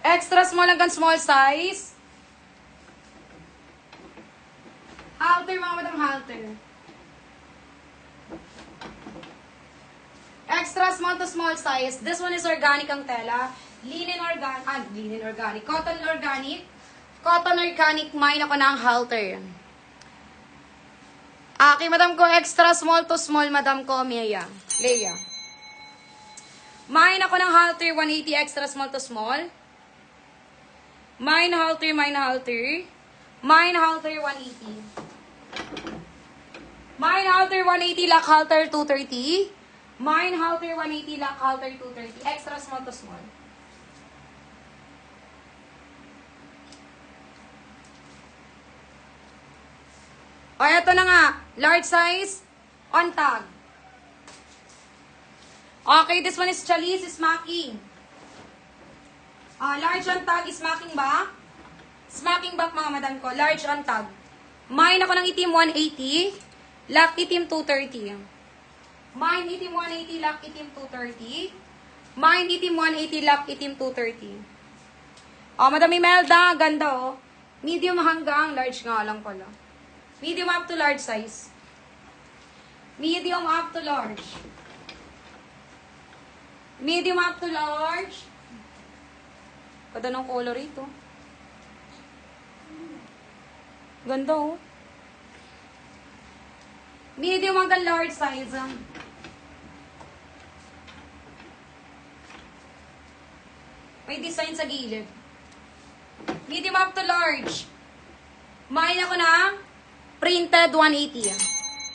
Extra small hanggang small size. Halter, mga madam, halter. Extra small to small size. This one is organic ang tela. Linen organic. Cotton organic. Cotton organic, main ako ng halter. Okay, madam ko, extra small to small, madam ko, Leia. Main ako ng halter, 180 extra small to small. Main halter. Main halter, 180. Main halter, 180, lock halter, 230. Main halter, 180, lock halter, 230. Extra small to small. O, eto na nga. Large size, on tag. Okay, this one is Chalice, smacking. Large on tag, smacking ba? Smacking back, mga madam ko. Large on tag. Mine ako ng itim, 180. Lock itim, 230. Mine itim, 180. Lock itim, 230. Mine itim, 180. Lock itim, 230. Madam Imelda, ganda oh. Medium hanggang large nga lang pala. Medium up to large size. Medium up to large. Medium up to large. Ganda ng color ito. Ganda oh. Medium hanggang large size. May design sa gilid. Medium up to large. Main ako ng printed 180.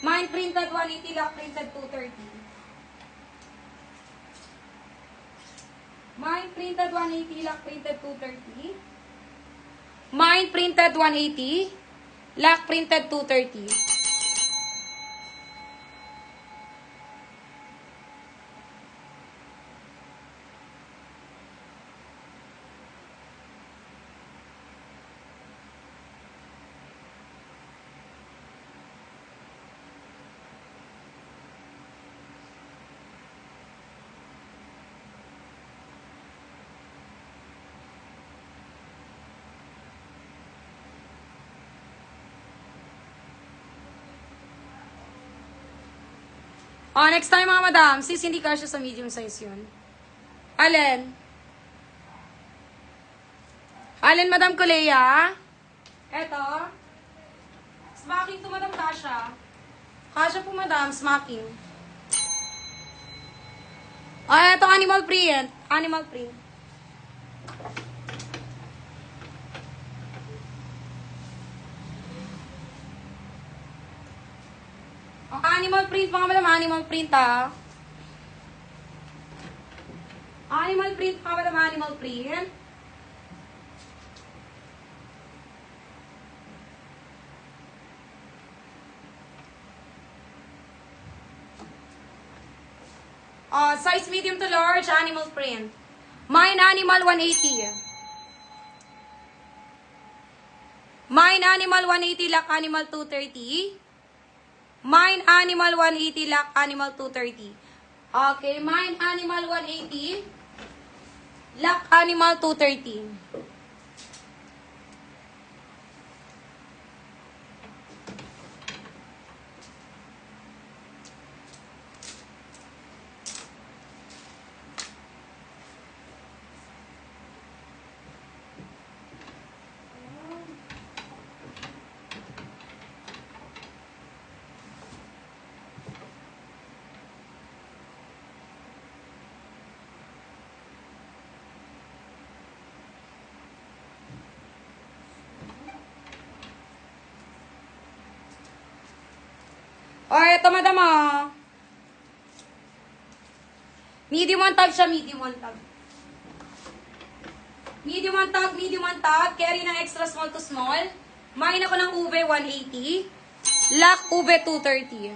Mine printed 180, lock printed 230. Mine printed 180, lock printed 230. Mine printed 180, lock printed 230. Next time mga madam, sis, hindi kasya sa medium size yun. Alin, madam Kulea? Eto. Smacking to, madam Kasha. Kasha po, madam, smacking. Eto, animal print. Animal print. Animal print, mga madam, animal print ha. Animal print, mga madam, animal print. Size medium to large, animal print. Mine animal 180. Mine animal 180, lock animal 230. Mine animal 180, lock animal 230. Okay, mine animal 180, lock animal 230. Eto madam medium on tag siya, medium on tag. Medium on tag, carry ng extra small to small. Mine ako ng ube 180, lock ube 230.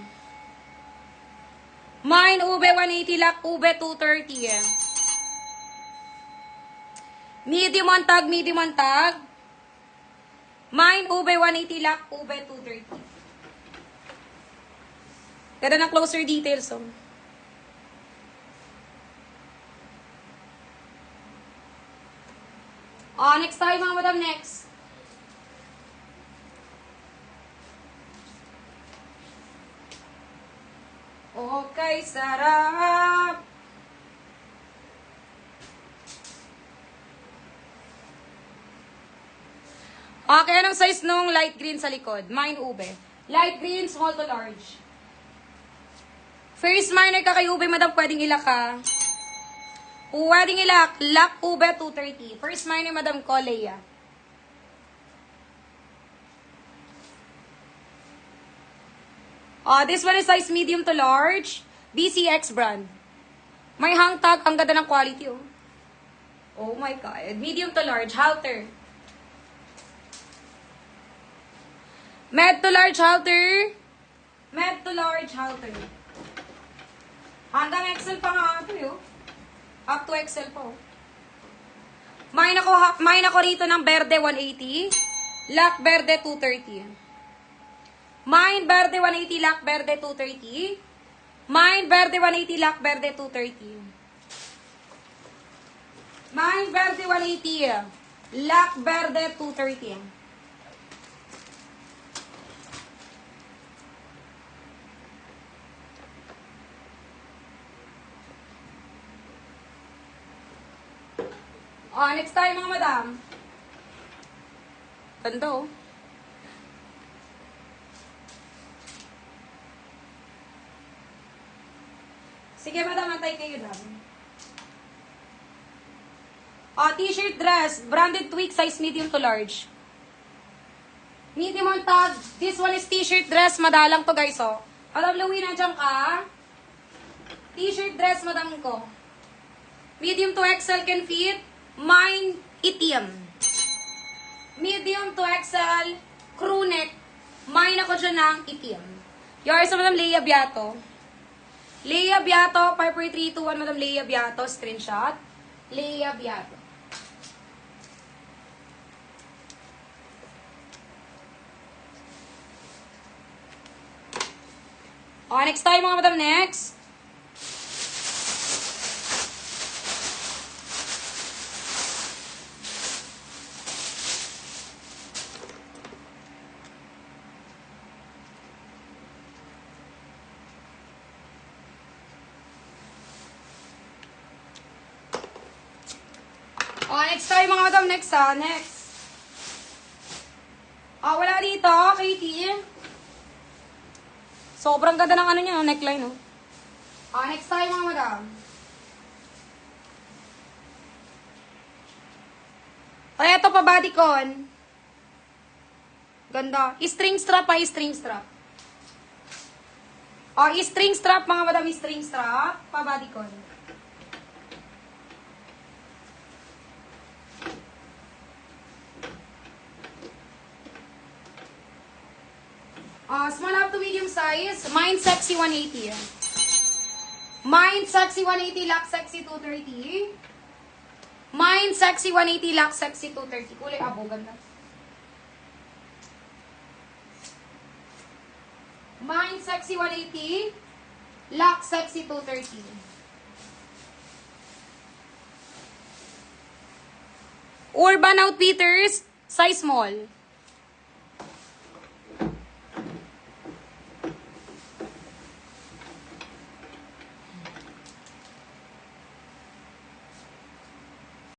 Mine ube 180, lock ube 230. Medium on tag. Mine ube 180, lock ube 230. Ganda ng closer details, oh. Next tayo mga madam, next. Okay, sarap. Okay, anong size nung light green sa likod? Mine ube. Light green, small to large. First minor ka kay ube, madam, pwedeng ilak ka. Pwedeng ilak. Lock ube, 230. First minor, madam ko, Leia. This one is size medium to large. BCX brand. May hang tag. Ang ganda ng quality, oh. Oh my God. Medium to large. Halter. Med to large halter. Med to large halter. Hanggang XL pa nga ito, yo. Up to XL po. Main ako rito ng berde 180. Lac berde 230. Main berde 180, lac berde 230. Main berde 180, lac berde 230. Main berde 180, lac berde 230. Next tayo mga madam. Ganda, oh. Sige, madam, antay kayo lang. T-shirt dress, branded tweak, size medium to large. Medium on tag. This one is t-shirt dress, madalang to guys, oh. Madam Louie, nandiyan ka? T-shirt dress, madam ko. Medium to XL can fit. Mine, itim. Medium to XL, crew neck. Mine ako dyan ng itim. Yours, madam Leia Biato. Leia Biato, 54321, madam Leia Biato, screenshot. Leia Biato. Next tayo mga madam, next. Next tayo mga madam, next ha, next. Wala dito, Katie. Sobrang ganda ng ano niya, neckline, oh. Next tayo mga madam. Eto pa, bodycon. Ganda. String strap pa, string strap. String strap mga madam, string strap. Pa, bodycon. Small up to medium size. Mine sexy 180. Mine sexy 180, lock sexy 230. Mine sexy 180, lock sexy 230. Kulay abo, ganda. Mine sexy 180, lock sexy 230. Urban Outfitters, size small.